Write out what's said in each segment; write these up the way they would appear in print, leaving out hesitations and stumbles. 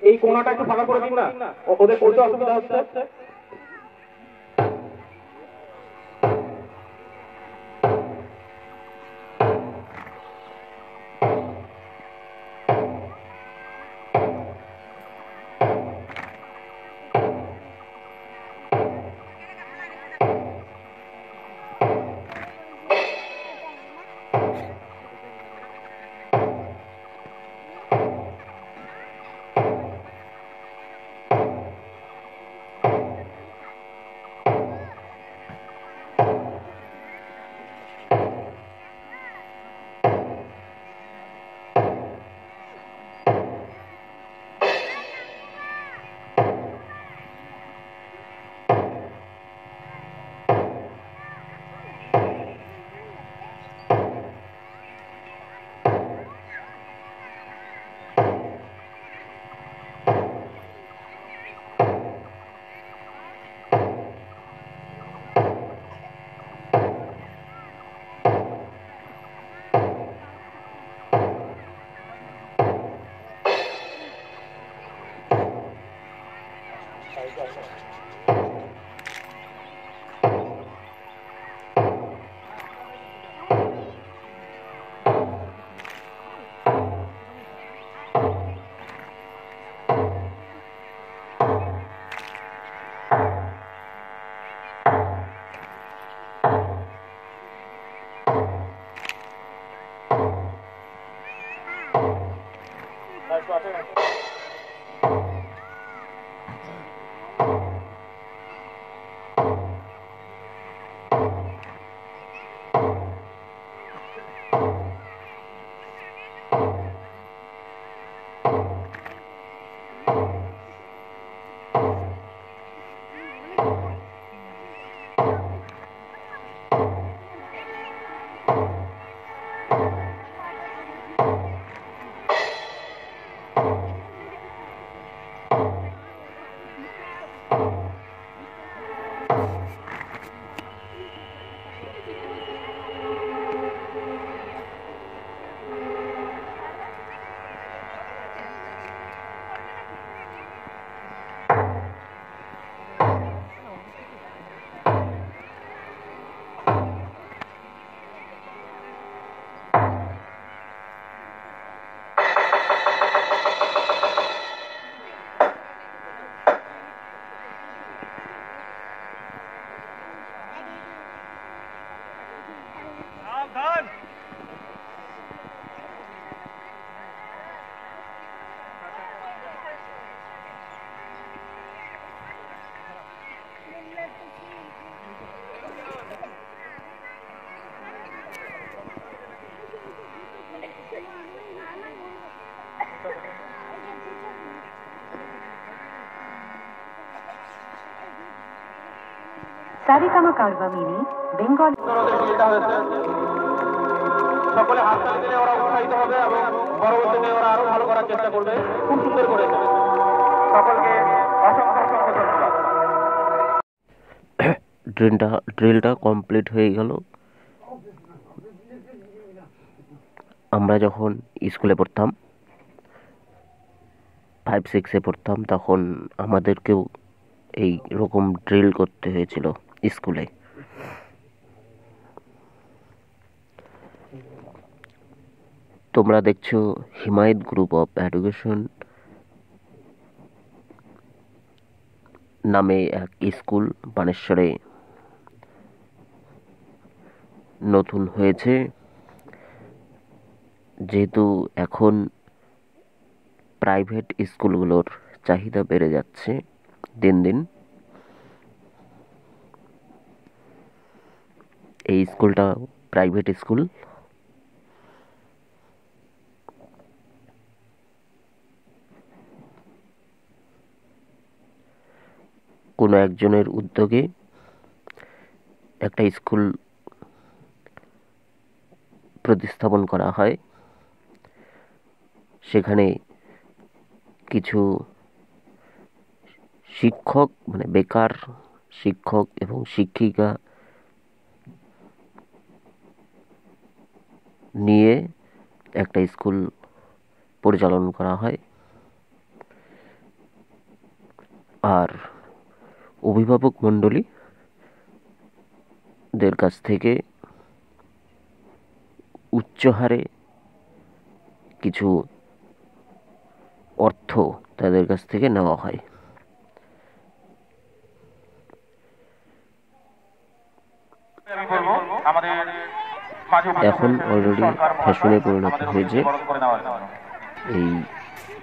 এই কোণাটা একটু ফাঁকা করে দিন না, ওদের করতে অসুবিধা হচ্ছে। সারিগামা কারবা মিনি বেঙ্গল। সকলে হাততালি দিলে ওরা উৎসাহিত হবে এবং পরবর্তীতে ওরা আরো ভালো করার চেষ্টা করবে। খুব সুন্দর করেছে, সকলকে অসংখ্য অসংখ্য ধন্যবাদ। ড্রিলটা কমপ্লিট হয়ে গেল। আমরা যখন স্কুলে পড়তাম, 5-6-এ পড়তাম, তখন আমাদেরকেও এই রকম ড্রিল করতে হয়েছিল স্কুলে। তোমরা দেখছো হিমায়ত গ্রুপ অফ এডুকেশন নামে এক স্কুল বানেশ্বরে নতুন হয়েছে। যেহেতু এখন প্রাইভেট স্কুলগুলোর চাহিদা বেড়ে যাচ্ছে দিন দিন, এই স্কুলটা প্রাইভেট স্কুল। কোনো একজনের উদ্যোগে একটা স্কুল প্রতিস্থাপন করা হয়। সেখানে কিছু শিক্ষক, মানে বেকার শিক্ষক এবং শিক্ষিকা নিয়ে একটা স্কুল পরিচালনা করা হয়। আর অভিভাবক মণ্ডলী দের কাছ থেকে উচ্চ হারে কিছু অর্থ তাদের কাছ থেকে নেওয়া হয়। আমি বলবো আমাদের মাঝে এখন অলরেডি ফ্যাশনে পরিণত হয়েছে এই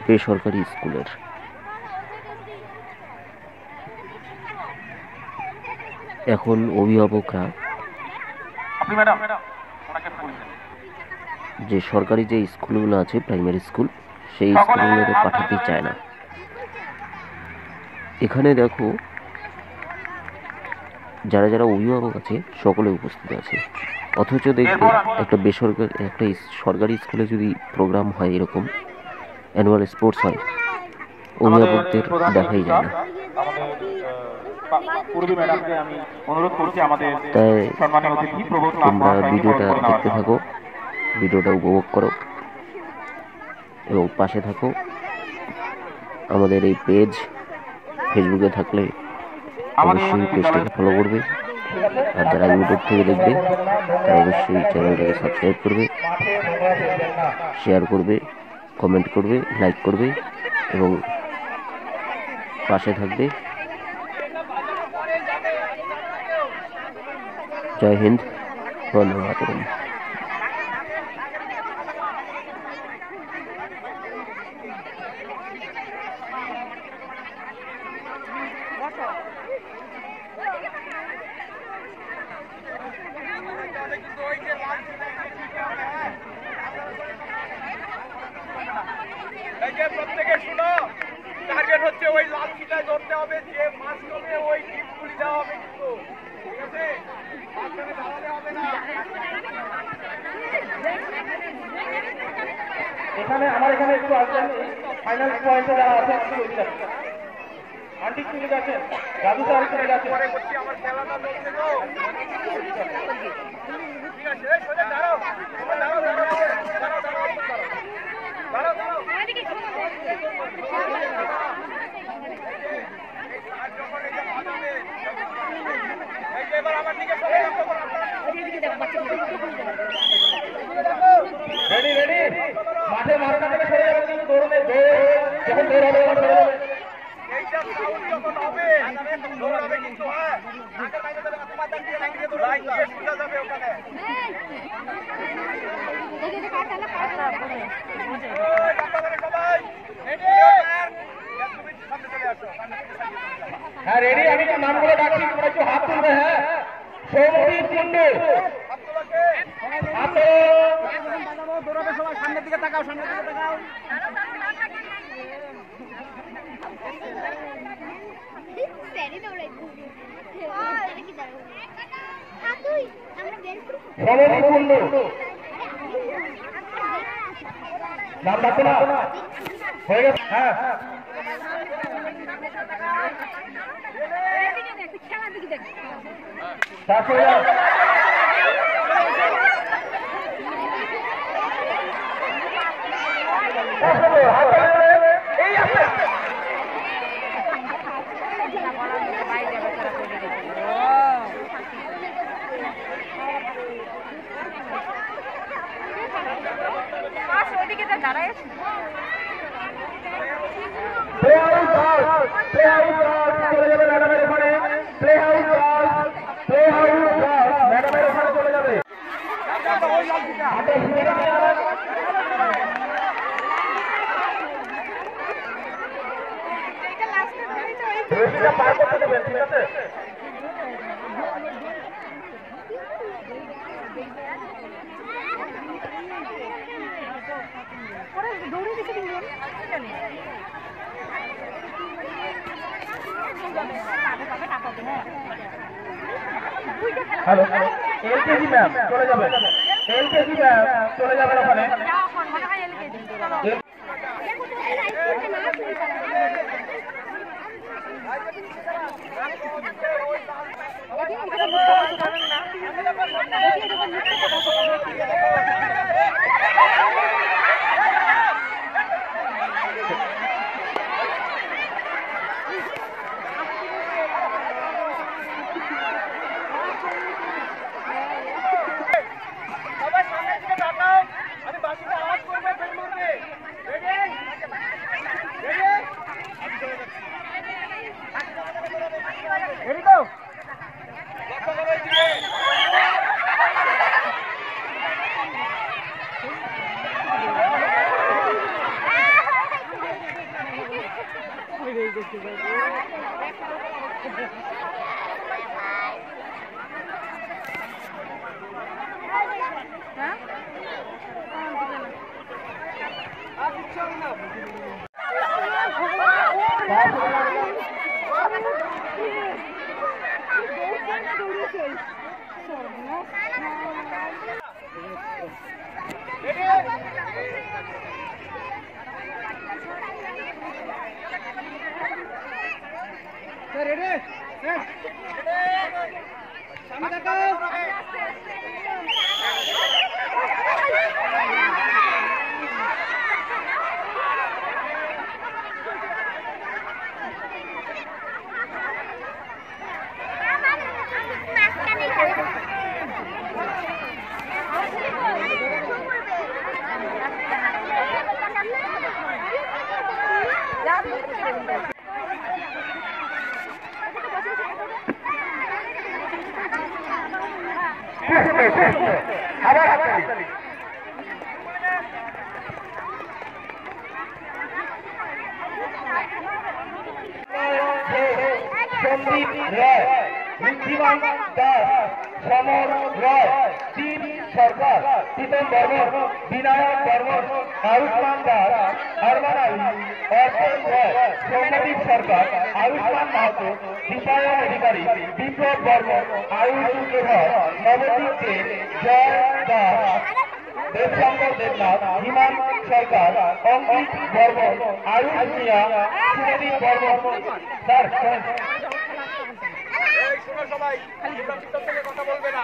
বেসরকারি স্কুলের। এখন অভিভাবকরা আপনি ম্যাডাম ওনাকে বলছেন যে সরকারি যে স্কুলগুলো আছে প্রাইমারি স্কুল, সেই স্কুলগুলোতে পাঠাতে চায় না। এখানে দেখো যারা যারা অভিভাবক আছে সকলে উপস্থিত আছে, অথচ দেখবে একটা বেসরকারি একটা সরকারি স্কুলে যদি প্রোগ্রাম হয়, এরকম অ্যানুয়াল স্পোর্টস হয়, অভিভাবকদের দেখাই যায় না। পূর্বী ম্যাডামকে আমি অনুরোধ করছি আমাদের তাই সম্মানীয় অতিথি প্রবোধ তোমরা ভিডিওটা দেখতে থাকো, ভিডিওটা উপভোগ করো এবং পাশে থাকো। আমাদের এই পেজ ফেসবুকে থাকলে অবশ্যই পেজটাকে ফলো করবে, আর যারা ইউটিউব থেকে দেখবে তারা অবশ্যই চ্যানেলটাকে সাবস্ক্রাইব করবে, শেয়ার করবে, কমেন্ট করবে, লাইক করবে এবং পাশে থাকবে। জয় হিন্দ, বন্দে মাতরম। প্রত্যেকে শুনো, টার্গেট হচ্ছে ওই লাল ফিতায় ধরতে হবে, যে মাছ করবে ওই টিপগুলি দেওয়া হবে, কিন্তু ঠিক আছে, মাঝখানে দাঁড়াতে হবে না। এখানে আমার এখানে একটু আসবেন, ফাইনাল পয়েন্টে যারা আছেন আপনি ওই দিকে আসবেন। আন্টি চলে গেছেন, দাদু স্যার চলে গেছেন। পরে করছি আমার খেলাটা চলছে তো, ঠিক আছে, সোজা দাঁড়াও, দাঁড়াও দাঁড়াও দাঁড়াও দাঁড়াও দাঁড়াও দাঁড়াও। এবার আমার দিকে চলে রেডি রেডি, মাঠে মারটা থেকে সরে যাবে, কিন্তু দৌড়বে, যখন দৌড় হবে তখন দৌড় হবে, এইটা সাউন্ড যখন হবে দৌড়াবে, কিন্তু হ্যাঁ আগের বাইরে যাবে না, তোমার দাঁড় দিয়ে লাগিয়ে দৌড়াবে, গিয়ে সোজা যাবে ওখানে। হ্যাঁ রেডি, আমি তো নামগুলো ডাকছি, তোমরা একটু হাত তুলবে। হ্যাঁ, সৌমদীপ কুন্ডু, দৌড়াবে সবাই, সামনের দিকে তাকাও, সামনের দিকে তাকাও। সৌমদীপ কুন্ডু নাম ডাকো না, হয়ে গেছে। হ্যাঁ দাঁড়ায় পার করতে দেবেন, ঠিক আছে? হ্যালো, এলকেজি ম্যাম চলে যাবেন, এলকেজি ম্যাম চলে যাবেন ওখানে। সন্দীপ রায়, বুদ্ধিমান দাস, সমর রায়, টিম সরকার, প্রীতম বর্মন, বিনায়ক বর্মন, আয়ুষ্মান দাস, আরমান আলী, অর্পণ রায়, সৌম্যদীপ সরকার, আয়ুষ্মান মাহাতো, দীপায়ন অধিকারী, বিপ্লব বর্মন, আয়ুষ প্রধান, নবদীপ দে, জয় দাস, দেবশঙ্কর দেবনাথ, হিমান সরকার, অঙ্কিত বর্মন, আয়ুষ মিয়া, সুমদীপ বর্মন। স্যার সবাই কথা বলবে না।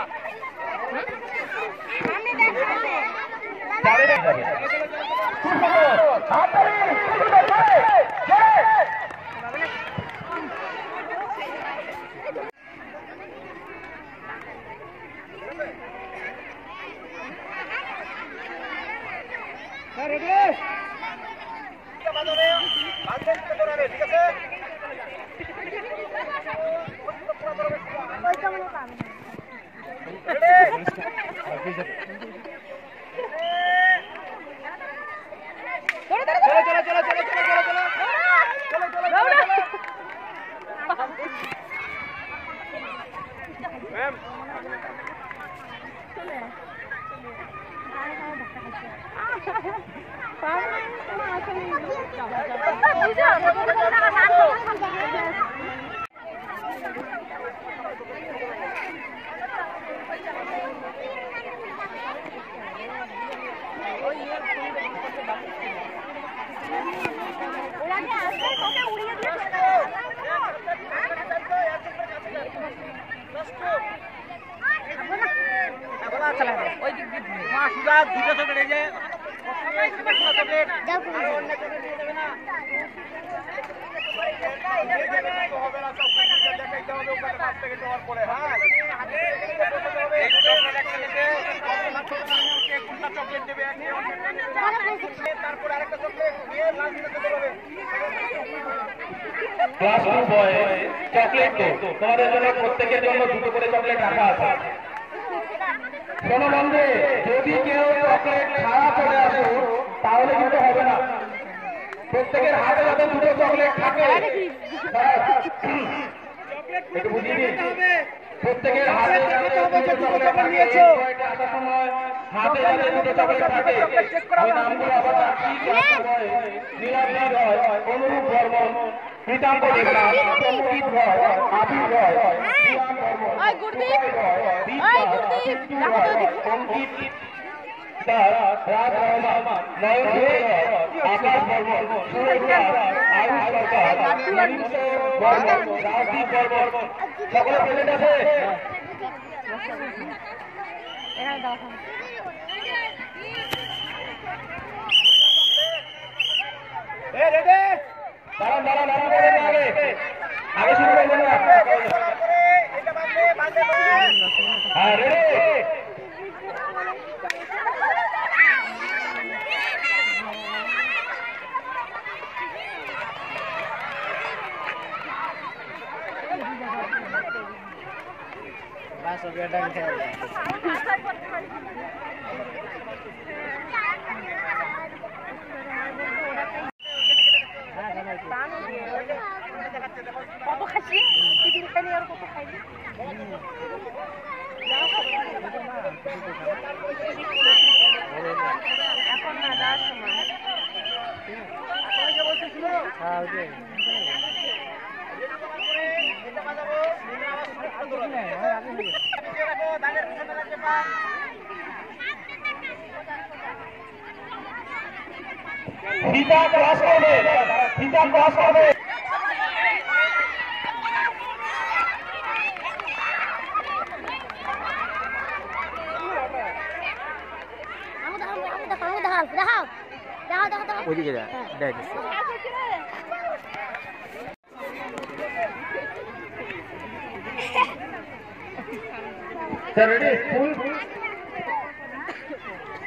ক্লাস 2 বয় চকলেট তো তোমাদের জন্য প্রত্যেকের জন্য দুটো করে চকলেট রাখা আছে। শোনো বন্ধু, যদি কেউ চকলেট খারাপ চলে আসো তাহলে কিন্তু হবে না। প্রত্যেকের হাতে যাতে দুটো চকলেট থাকে একটু বুঝিয়ে দিন। প্রত্যেকের হাতে যাতে দুটো চকলেট থাকে, আসার সময় হাতে যাতে দুটো চকলেট থাকে। ওই নামগুলো আবার রাখি। নীলাদ্রি রয়, অনুরূপ বর্মন, প্রীতাঙ্গ দেবনাথ, সঙ্গীত রয়, আবির রয়, অঙ্কিত দাস, রাজ রহমান, নয়ন রয়, আকাশ বর্মন, সুরেশ দাস, আয়ুষ সরকার, মনীষ বর্মন, রাজদীপ বর্মন। সকলে প্রেজেন্ট আছে? দাঁড়ান দাঁড়ান, আগে আগে শুরু করবেন না। হ্যাঁ, রেডি? কত খাচ্ছি টিফিন খাইনি আর কত খাইনি এখন না যাওয়ার সময় ফিতা ক্রস করবে, ফিতা ক্রস করবে। দেখাও দেখাও দেখাও ওইদিকে যা দেখ রেডি ফুল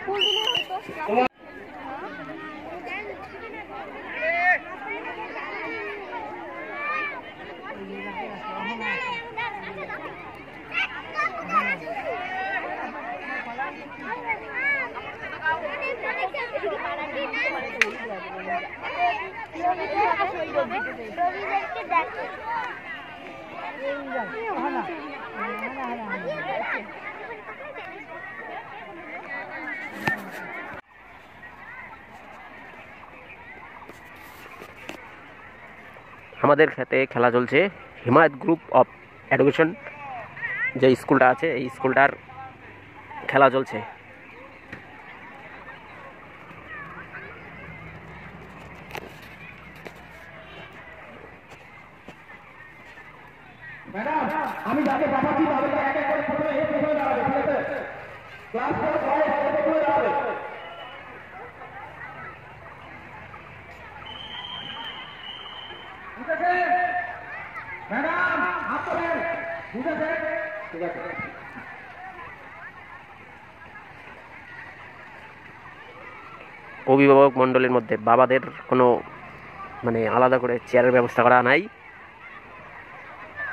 ফুল দিলে হতো আমাদের খেতে খেলা চলছে হিমায়ত গ্রুপ অফ এডুকেশন যে স্কুলটা আছে এই স্কুলটার খেলা চলছে। ম্যাডাম আমি যাকে পাঠাচ্ছি তাদেরকে এক এক করে প্রথমে এই প্রথমে দাঁড়াবে, ঠিক আছে? ক্লাস করে সবাই প্রথমে দাঁড়াবে। ঠিক আছে ম্যাডাম, হাত তোলেন, বুঝেছে? ঠিক আছে। অভিভাবক মণ্ডলীর মধ্যে বাবাদের কোনো মানে আলাদা করে চেয়ারের ব্যবস্থা করা নাই,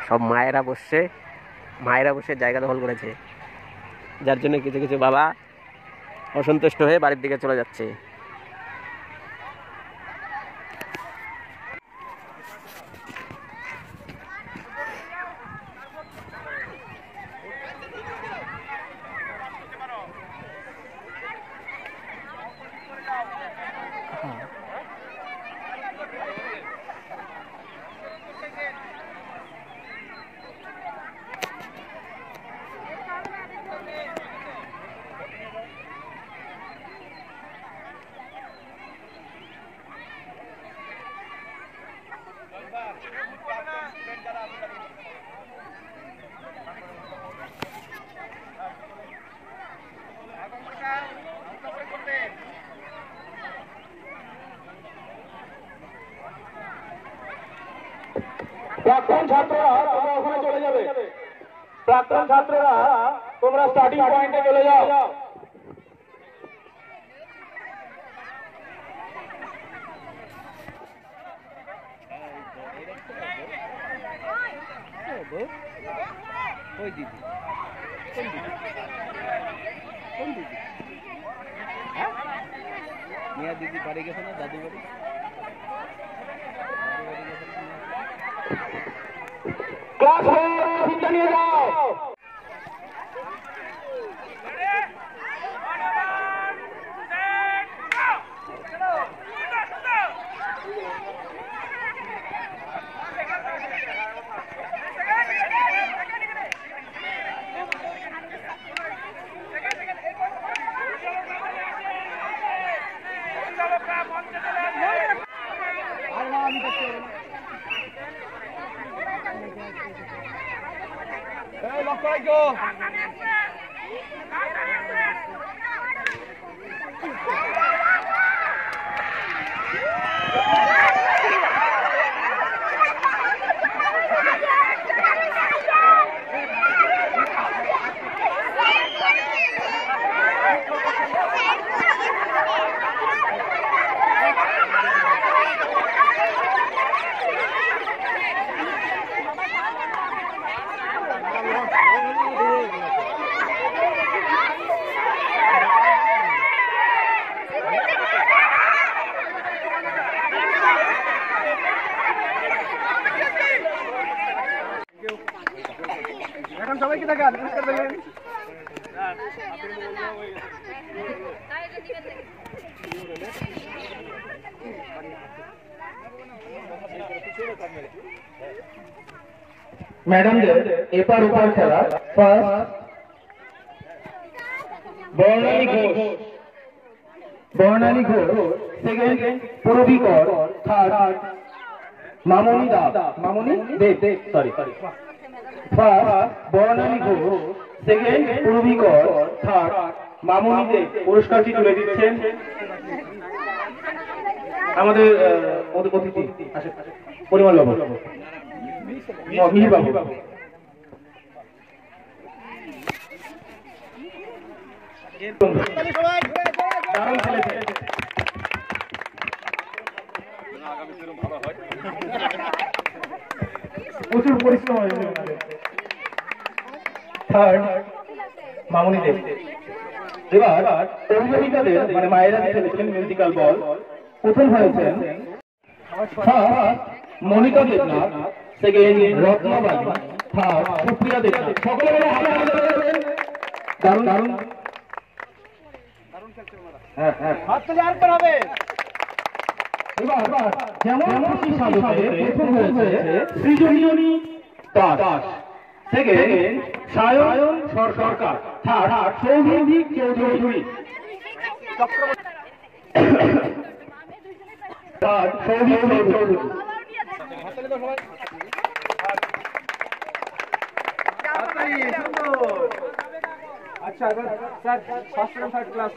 সব মায়েরা বসে জায়গা দখল করেছে, যার জন্য কিছু কিছু বাবা অসন্তুষ্ট হয়ে বাড়ির দিকে চলে যাচ্ছে। প্রাক্তন ছাত্ররা তোমরা ওখানে চলে যাবে, প্রাক্তন ছাত্ররা তোমরা স্টার্টিং পয়েন্টে চলে যাও। ওই দিদি কোন দিদি কোন দিদি মিয়া দিদি বাড়ি গেছে না দাদু বাড়ি ক্লাস হয়ে নিয়ে যাও। লক্ষ্য রাখো। এখন সবাইকে দেখান, নমস্কার দেবেন। ম্যাডামদের এপার ওপার খেলা। ফার্স্ট বর্ণালী ঘোষ, সেকেন্ড পূরবী কর, থার্ড মামনি দেব, সরি ফার্স্ট বর্ণালী ঘোষ, সেকেন্ড পূরবী কর, থার্ড মামনি দেব পুরস্কারটি তুলে দিচ্ছেন। আমাদের অতিথি আসে পরিমল বাবু, মিহির বাবু। দারুণ খেলেছে। প্রচুর পরিশ্রম হয়েছে। থার্ড মামুনি দেব। এবার অভিভাবিকাদের মানে মায়েরা খেলেছিলেন মিউজিক্যাল বল। প্রথম হয়েছেন first Monika Debnath, second Ratnabai, third Supriya Debnath. সকলে মিলে হাতে হাতে তালি দেবেন। দারুণ দারুণ হ্যাঁ হ্যাঁ হাত তুলে আরেকবার হবে। এবার যেমন খুশি সাধকে প্রথম হয়েছে Srijani Das, second Sayan Sarkar, third Souvik Chowdhury, third Souvik Chowdhury. আচ্ছা এবার sir first and third class